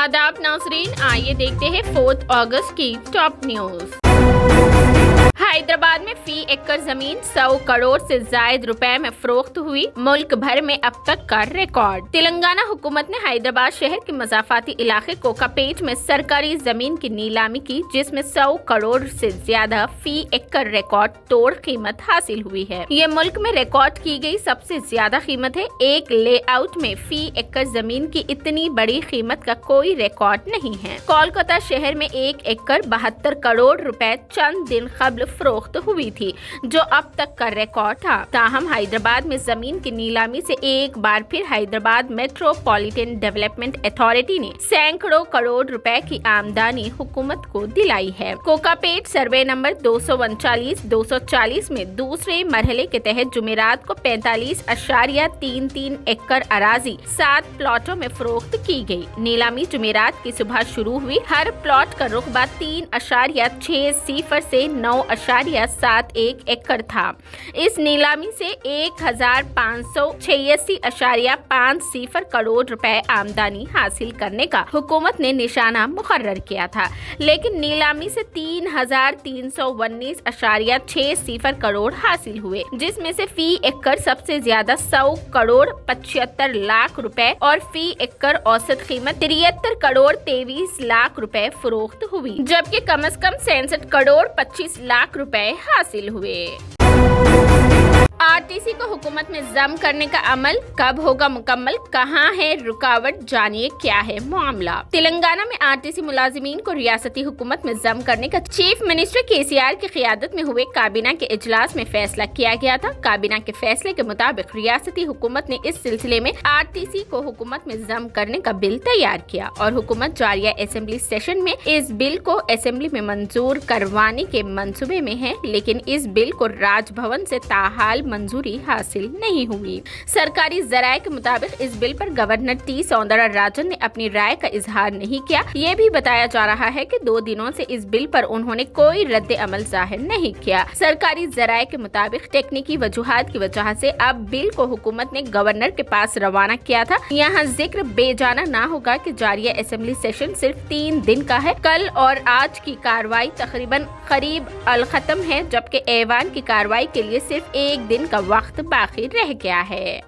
आदाब नाज़रीन, आइए देखते हैं 4 अगस्त की टॉप न्यूज। हैदराबाद में फी एकड़ जमीन 100 करोड़ से जायद रुपए में फरोख्त हुई, मुल्क भर में अब तक का रिकॉर्ड। तेलंगाना हुकूमत ने हैदराबाद शहर के मज़ाफाती इलाके कोकापेट में सरकारी जमीन की नीलामी की, जिसमें 100 करोड़ से ज्यादा फी एकड़ रिकॉर्ड तोड़ कीमत हासिल हुई है। ये मुल्क में रिकॉर्ड की गई सबसे ज्यादा कीमत है। एक लेआउट में फी एकड़ जमीन की इतनी बड़ी कीमत का कोई रिकॉर्ड नहीं है। कोलकाता शहर में 1 एकड़ 72 करोड़ रुपए चंद दिन कबल फरोख्त हुई थी, जो अब तक का रिकॉर्ड था। ताहम हैदराबाद में जमीन की नीलामी से एक बार फिर हैदराबाद मेट्रोपॉलिटन डेवलपमेंट अथॉरिटी ने सैकड़ों करोड़ रुपए की आमदनी हुकूमत को दिलाई है। कोकापेट सर्वे नंबर 239-240 में दूसरे मरहले के तहत जुमेरात को 45.33 एकड़ अराजी 7 प्लॉटों में फरोख्त की गई। नीलामी जुमेरात की सुबह शुरू हुई। हर प्लॉट का रुकबा 3.60 से 9.71 एकड़ था। इस नीलामी से 1586.50 करोड़ रुपए आमदनी हासिल करने का हुकूमत ने निशाना मुकर्रर किया था, लेकिन नीलामी से 3319.60 करोड़ हासिल हुए, जिसमें से फी एकड़ सबसे ज्यादा 100 करोड़ 75 लाख रुपए और फी एकड़ औसत कीमत 73 करोड़ 23 लाख रुपए फरोख्त हुई, जबकि कम से कम 67 करोड़ 25 लाख रुपए हासिल हुए। आरटीसी को हुकूमत में जम करने का अमल कब होगा मुकम्मल, कहां है रुकावट, जानिए क्या है मामला। तेलंगाना में आरटीसी मुलाजिमीन को रियासती हुकूमत में जम करने का चीफ मिनिस्टर केसीआर की क़ियादत में हुए काबीना के इजलास में फैसला किया गया था। काबीना के फैसले के मुताबिक रियासती हुकूमत ने इस सिलसिले में आरटीसी को हुकूमत में जम करने का बिल तैयार किया और हुकूमत जारिया असेंबली सेशन में इस बिल को असेंबली में मंजूर करवाने के मंसूबे में है, लेकिन इस बिल को राजभवन से ताहाल मंजूरी हासिल नहीं हुई। सरकारी जराये के मुताबिक इस बिल पर गवर्नर टी सौंदरराजन ने अपनी राय का इजहार नहीं किया। ये भी बताया जा रहा है कि 2 दिनों से इस बिल पर उन्होंने कोई रद्द अमल जाहिर नहीं किया। सरकारी जराये के मुताबिक टेक्निकी वजूहात की वजह से अब बिल को हुकूमत ने गवर्नर के पास रवाना किया था। यहाँ जिक्र बेजाना ना होगा कि जारिया असेंबली सेशन सिर्फ 3 दिन का है। कल और आज की कार्रवाई तकरीबन करीब अल खत्म है, जबकि ऐवान की कार्रवाई के लिए सिर्फ 1 दिन का वक्त बाकी रह गया है।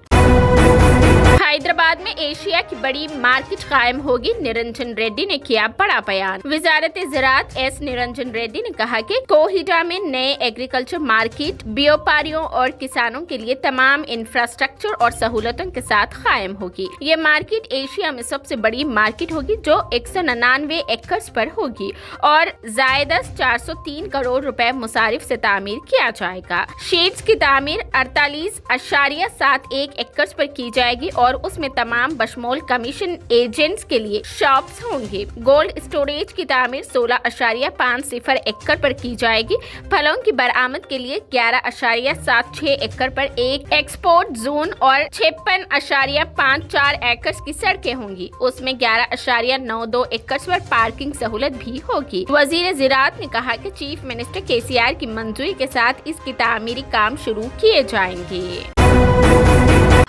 हैदराबाद में एशिया की बड़ी मार्केट कायम होगी, निरंजन रेड्डी ने किया बड़ा बयान। वजारत ज़राअत एस निरंजन रेड्डी ने कहा कि कोहिटा में नए एग्रीकल्चर मार्केट व्यापारियों और किसानों के लिए तमाम इंफ्रास्ट्रक्चर और सहूलतों के साथ कायम होगी। ये मार्केट एशिया में सबसे बड़ी मार्केट होगी, जो 199 एकड़ पर होगी और जायदा 403 करोड़ रुपए मुसारिफ से तामीर किया जाएगा। शीट्स की तामीर 48.71 एकड़ पर की जाएगी और उसमें तमाम बशमूल कमीशन एजेंट्स के लिए शॉप्स होंगे। गोल्ड स्टोरेज की तामीर 16.50 एकड़ पर की जाएगी। फलों की बरामद के लिए 11.76 एकड़ पर एक एक्सपोर्ट जोन और 56.54 एकड़ की सड़कें होंगी। उसमें 11.92 एकड़ पर पार्किंग सहूलत भी होगी। वजीर ज़राअत ने कहा कि चीफ मिनिस्टर केसीआर की मंजूरी के साथ इसकी तामीरी काम शुरू किए जाएंगे।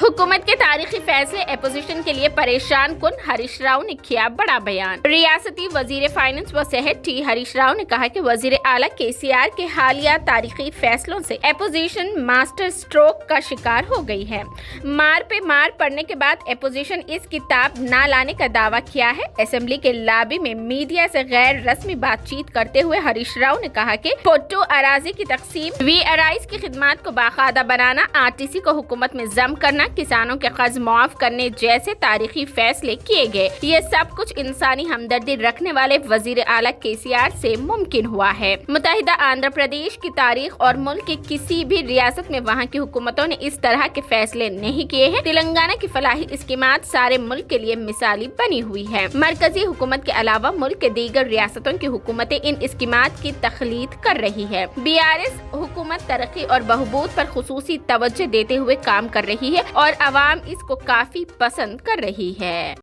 हुकूमत के तारीखी फैसले अपोजिशन के लिए परेशान कुन, हरीश राव ने किया बड़ा बयान। रियासती वजीर फाइनेंस व सेहत टी हरीश राव ने कहा कि वजीर आला केसीआर के हालिया तारीखी फैसलों से अपोजिशन मास्टर स्ट्रोक का शिकार हो गई है। मार पे मार पड़ने के बाद अपोजिशन इस किताब न लाने का दावा किया है। असेंबली के लॉबी में मीडिया से गैर रस्मी बातचीत करते हुए हरीश राव ने कहा कि पोटो अराजी की तकसीम, VRIs की खिदमात को बाकायदा बनाना, आरटीसी को हुकूमत में जम करना, किसानों के कर्ज माफ करने जैसे तारीखी फैसले किए गए। ये सब कुछ इंसानी हमदर्दी रखने वाले वजीर आला केसीआर से मुमकिन हुआ है। मुत्तहिदा आंध्र प्रदेश की तारीख और मुल्क की किसी भी रियासत में वहाँ की हुकूमतों ने इस तरह के फैसले नहीं किए हैं। तेलंगाना की फलाही स्कीमात सारे मुल्क के लिए मिसाली बनी हुई है। मरकजी हुकूमत के अलावा मुल्क के दीगर रियासतों की हुकूमतें इन स्कीमात की तखलीद कर रही है। BRS हुकूमत तरक्की और बहबूद पर खुसूसी तवज्जो देते हुए काम कर रही है और अवाम इसको काफी पसंद कर रही है।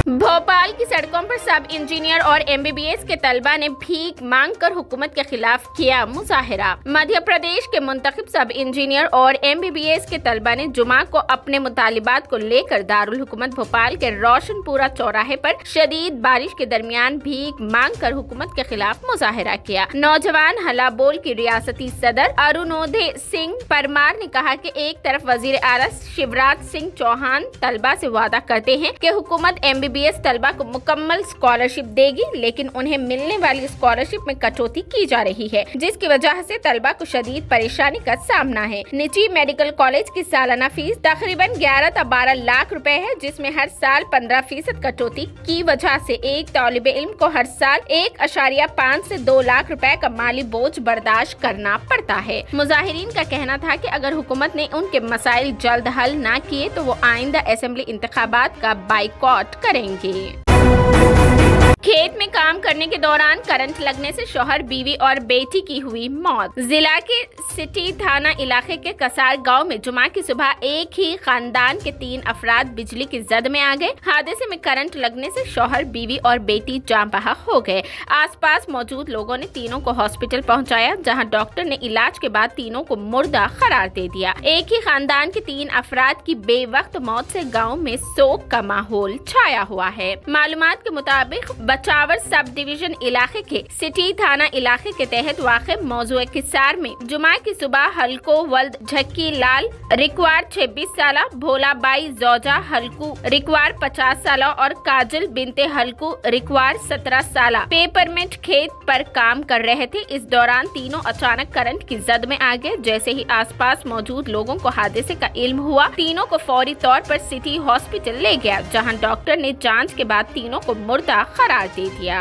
भोपाल की सड़कों पर सब इंजीनियर और MBBS के तलबा ने भीख मांगकर हुकूमत के खिलाफ किया मुजाहिरा। मध्य प्रदेश के मुंतखब सब इंजीनियर और MBBS के तलबा ने जुमा को अपने मुतालिबात को लेकर दारुल हुकूमत भोपाल के रोशनपुरा चौराहे पर शदीद बारिश के दरमियान भीख मांगकर हुकूमत के खिलाफ मुजाहिरा किया। नौजवान हलाबोल की रियासती सदर अरुणोदय सिंह परमार ने कहा कि एक तरफ वजीर आला शिवराज सिंह चौहान तलबा से वादा करते हैं कि हुकूमत MBBS तलबा को मुकम्मल स्कॉलरशिप देगी, लेकिन उन्हें मिलने वाली स्कॉलरशिप में कटौती की जा रही है, जिसकी वजह से तलबा को शदीद परेशानी का सामना है। निजी मेडिकल कॉलेज की सालाना फीस तकरीबन 11 से 12 लाख रुपए है, जिसमें हर साल 15% कटौती की वजह से एक तालिबे इल्म को हर साल 1.5 से 2 लाख रुपए का माली बोझ बर्दाश्त करना पड़ता है। मुजाहिरीन का कहना था कि अगर हुकूमत ने उनके मसाइल जल्द हल न किए तो वो आइंदा असेंबली इंतखाबात का बाइकॉट करेंगे। खेत में काम करने के दौरान करंट लगने से शौहर, बीवी और बेटी की हुई मौत। जिला के सिटी थाना इलाके के कसार गांव में जुमा की सुबह एक ही खानदान के 3 अफराद बिजली की जद में आ गए। हादसे में करंट लगने से शौहर, बीवी और बेटी जान बहक हो गए। आसपास मौजूद लोगों ने तीनों को हॉस्पिटल पहुंचाया, जहां डॉक्टर ने इलाज के बाद तीनों को मुर्दा करार दे दिया। एक ही खानदान के 3 अफराद की बेवक्त मौत से गाँव में शोक का माहौल छाया हुआ है। मालूमात के मुताबिक बचावर सब डिवीजन इलाके के सिटी थाना इलाके के तहत वाक़ मौजूद किसार में जुमा की सुबह हल्को वल्द झक्की लाल रिक्वार 26 साल, भोलाबाई जौजा हल्कू रिक्वार 50 साल और काजल बिनते हल्कू रिक्वार 17 साल पेपरमेंट खेत पर काम कर रहे थे। इस दौरान तीनों अचानक करंट की जद में आ गए। जैसे ही आसपास मौजूद लोगों को हादसे का इल्म हुआ, तीनों को फौरी तौर पर सिटी हॉस्पिटल ले गया, जहां डॉक्टर ने जांच के बाद तीनों को मुर्दा करार दे दिया।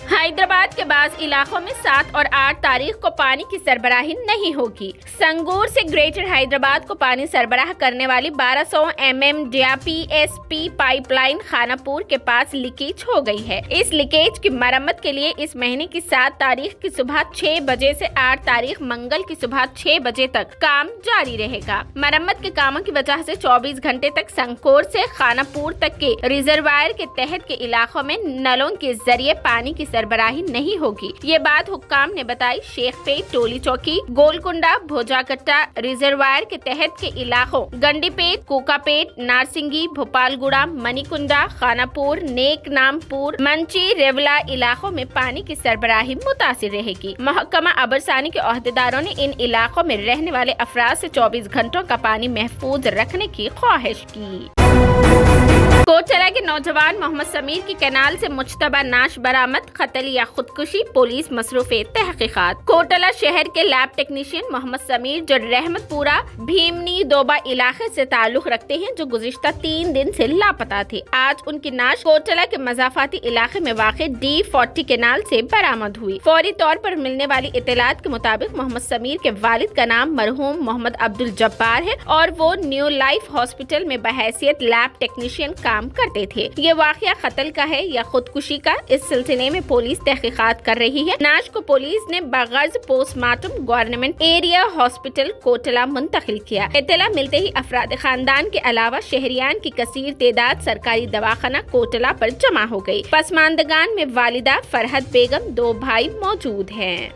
हैदराबाद के बाज़ इलाकों में 7 और 8 तारीख को पानी की सरबराही नहीं होगी। संगूर से ग्रेटर हैदराबाद को पानी सरबराह करने वाली 1200 MMDPSP पाइपलाइन खानापुर के पास लीकेज हो गई है। इस लीकेज की मरम्मत के लिए इस महीने की 7 तारीख की सुबह 6 बजे से 8 तारीख मंगल की सुबह 6 बजे तक काम जारी रहेगा। मरम्मत के कामों की वजह से 24 घंटे तक संगूर से खानापुर तक के रिजर्वायर के तहत के इलाकों में नलों के जरिए पानी की सरबराही नहीं होगी। ये बात हुक्काम ने बताई। शेखपेट, टोली चौकी, गोलकुंडा, भोजाकट्टा रिजर्वायर के तहत के इलाकों गंडीपेट, कोकापेट, नारसिंगी, भोपालगुड़ा, मणिकुंडा, खानापुर, नेकनामपुर, मंची, रेवला इलाकों में पानी की सरबराही मुतासिर रहेगी। महकमा अबरसानी के ओहदेदारों ने इन इलाकों में रहने वाले अफराद से 24 घंटों का पानी महफूज रखने की ख्वाहिश की। कोटला के नौजवान मोहम्मद समीर की कैनाल से मुश्तबा नाश बरामद, कत्ल या खुदकुशी, पुलिस मसरूफे तहकीकात। कोटला शहर के लैब टेक्नीशियन मोहम्मद समीर, जो रहमतपुरा भीमनी दोबा इलाके से ताल्लुक रखते हैं, जो गुज़िश्ता 3 दिन से लापता थे, आज उनकी नाश कोटला के मजाफाती इलाके में वाक़े D40 कैनाल से बरामद हुई। फौरी तौर पर मिलने वाली इत्तलात के मुताबिक मोहम्मद समीर के वालिद का नाम मरहूम मोहम्मद अब्दुल जब्बार है और वो न्यू लाइफ हॉस्पिटल में बहैसियत लैब टेक्नीशियन काम करते थे। ये वाकया कत्ल का है या खुदकुशी का, इस सिलसिले में पुलिस तहकीकात कर रही है। नाश को पुलिस ने बगैर postmortem government area hospital Kotla मुंतकिल किया। इत्तला मिलते ही अफराद खानदान के अलावा शहरियान की कसीर तादाद सरकारी दवाखाना कोटला पर जमा हो गयी। पसमानदगान में वालिदा फरहत बेगम, 2 भाई मौजूद हैं।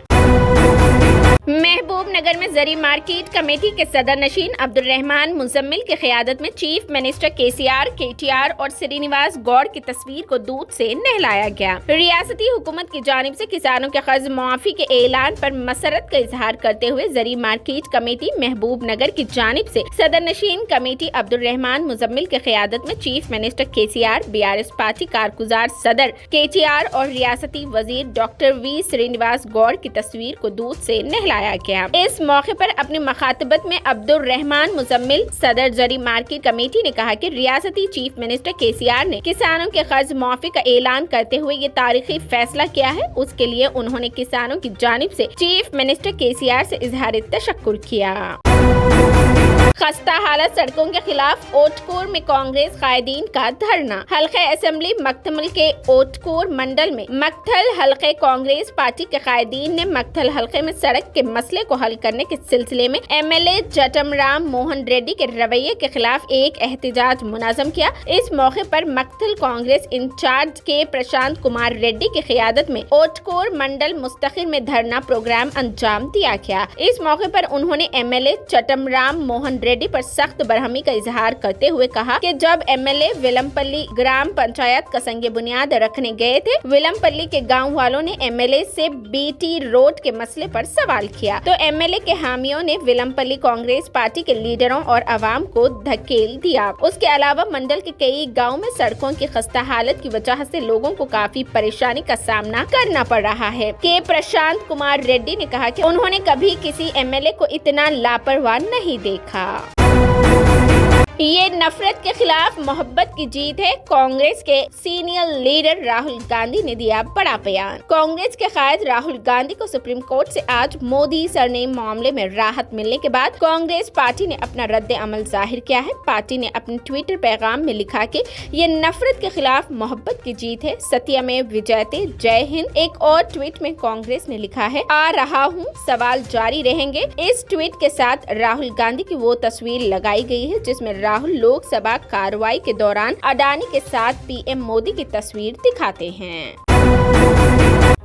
महबूब नगर में जरी मार्केट कमेटी के सदर नशीन अब्दुल रहमान मुजम्मिल की क़यादत में चीफ मिनिस्टर KTR और श्रीनिवास गौड़ की तस्वीर को दूध से नहलाया गया। रियासती हुकूमत की जानिब से किसानों के कर्ज मुआफी के ऐलान पर मसरत का इजहार करते हुए जरी मार्केट कमेटी महबूब नगर की जानिब से सदर नशीन कमेटी अब्दुल रहमान मुजम्मिल की क़यादत में chief minister KTR, BRS party कारगुजार सदर KTR और रियासती वजीर डॉक्टर V श्रीनिवास गौड़ की तस्वीर को दूध से नहलाया गया। इस मौके पर अपनी मुखातबत में अब्दुल रहमान मुजम्मिल सदर जरी मार्केट कमेटी ने कहा कि रियासती चीफ मिनिस्टर KTR ने किसानों के कर्ज मुआफी का ऐलान करते हुए ये तारीखी फैसला किया है। उसके लिए उन्होंने किसानों की जानिब से चीफ मिनिस्टर KTR से इजहार तशक्कुर किया। खस्ता हालत सड़कों के खिलाफ ओटकोर में कांग्रेस कायदीन का धरना। हल्के असेंबली मकतमल के ओटकोर मंडल में मकथल हल्के कांग्रेस पार्टी के कायदीन ने मकथल हल्के में सड़क के मसले को हल करने के सिलसिले में एमएलए जटमराम मोहन रेड्डी के रवैये के खिलाफ एक एहतजाज मुनाजम किया। इस मौके पर मकथल कांग्रेस इंचार्ज के प्रशांत कुमार रेड्डी की क़ियादत में ओटकोर मंडल मुस्तकिल में धरना प्रोग्राम अंजाम दिया गया। इस मौके पर उन्होंने एमएलए जटमराम मोहन रेड्डी पर सख्त बरहमी का इजहार करते हुए कहा कि जब एमएलए विलमपल्ली ग्राम पंचायत का संगे बुनियाद रखने गए थे, विलमपल्ली के गांव वालों ने एमएलए से बीटी रोड के मसले पर सवाल किया तो एमएलए के हामियों ने विलमपल्ली कांग्रेस पार्टी के लीडरों और आवाम को धकेल दिया। उसके अलावा मंडल के कई गाँव में सड़कों की खस्ता हालत की वजह से लोगों को काफी परेशानी का सामना करना पड़ रहा है। के प्रशांत कुमार रेड्डी ने कहा कि उन्होंने कभी किसी एमएलए को इतना लापरवाह नहीं देखा। ये नफरत के खिलाफ मोहब्बत की जीत है, कांग्रेस के सीनियर लीडर राहुल गांधी ने दिया बड़ा बयान। कांग्रेस के कायद राहुल गांधी को सुप्रीम कोर्ट से आज मोदी सरनेम मामले में राहत मिलने के बाद कांग्रेस पार्टी ने अपना रद्द अमल जाहिर किया है। पार्टी ने अपने ट्विटर पैगाम में लिखा कि ये नफरत के खिलाफ मोहब्बत की जीत है, सत्यमेव विजयते, जय हिंद। एक और ट्वीट में कांग्रेस ने लिखा है, आ रहा हूँ, सवाल जारी रहेंगे। इस ट्वीट के साथ राहुल गांधी की वो तस्वीर लगाई गई है जिसमें राहुल लोकसभा कार्रवाई के दौरान अडानी के साथ पीएम मोदी की तस्वीर दिखाते हैं।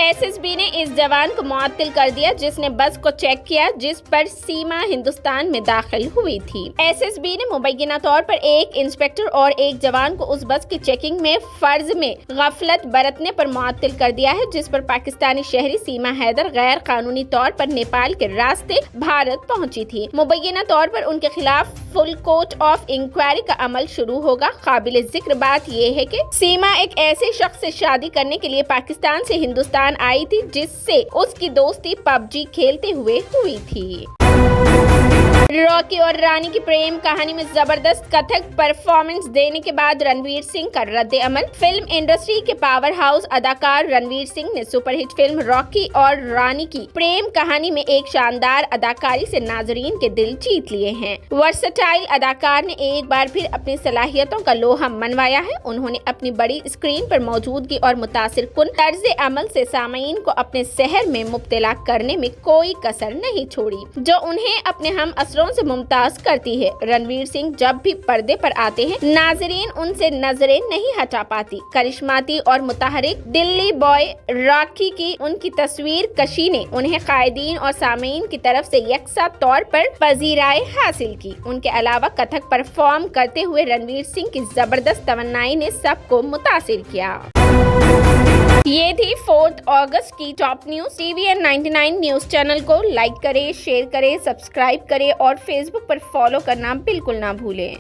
एसएसबी ने इस जवान को मुअत्तल कर दिया जिसने बस को चेक किया जिस पर सीमा हिंदुस्तान में दाखिल हुई थी। एसएसबी ने मुबैना तौर पर एक इंस्पेक्टर और एक जवान को उस बस की चेकिंग में फर्ज में गफलत बरतने पर मुअत्तल कर दिया है जिस पर पाकिस्तानी शहरी सीमा हैदर गैर कानूनी तौर पर नेपाल के रास्ते भारत पहुंची थी। मुबैना तौर पर उनके खिलाफ फुल कोर्ट ऑफ इंक्वायरी का अमल शुरू होगा। काबिल जिक्र बात यह है कि सीमा एक ऐसे शख्स से शादी करने के लिए पाकिस्तान से हिंदुस्तान आई थी जिससे उसकी दोस्ती पबजी खेलते हुए हुई थी। रॉकी और रानी की प्रेम कहानी में जबरदस्त कथक परफॉर्मेंस देने के बाद रणवीर सिंह का रद्द अमल। फिल्म इंडस्ट्री के पावर हाउस अदाकार रणवीर सिंह ने सुपरहिट फिल्म रॉकी और रानी की प्रेम कहानी में एक शानदार अदाकारी से नाजरीन के दिल जीत लिए हैं। वर्सटाइल अदाकार ने एक बार फिर अपनी सलाहियतों का लोहा मनवाया है। उन्होंने अपनी बड़ी स्क्रीन पर मौजूदगी और मुतासिर कुन तर्ज अमल से सामईन को अपने शहर में मुब्तला करने में कोई कसर नहीं छोड़ी जो उन्हें अपने हम असरों से मुमताज करती है। रणवीर सिंह जब भी पर्दे पर आते हैं नाजरीन उनसे नजरें नहीं हटा पाती। करिश्माती और मुतहरिक दिल्ली बॉय रॉकी की उनकी तस्वीर कशी ने उन्हें कायदीन और सामीन की तरफ से यकसा तौर पर पजीराई हासिल की। उनके अलावा कथक परफॉर्म करते हुए रणवीर सिंह की जबरदस्त तमन्नाई ने सबको मुतासिर किया। ये थी 4 अगस्त की top news. TVN 99 news channel को लाइक करें, शेयर करें, सब्सक्राइब करें और फेसबुक पर फॉलो करना बिल्कुल ना भूलें।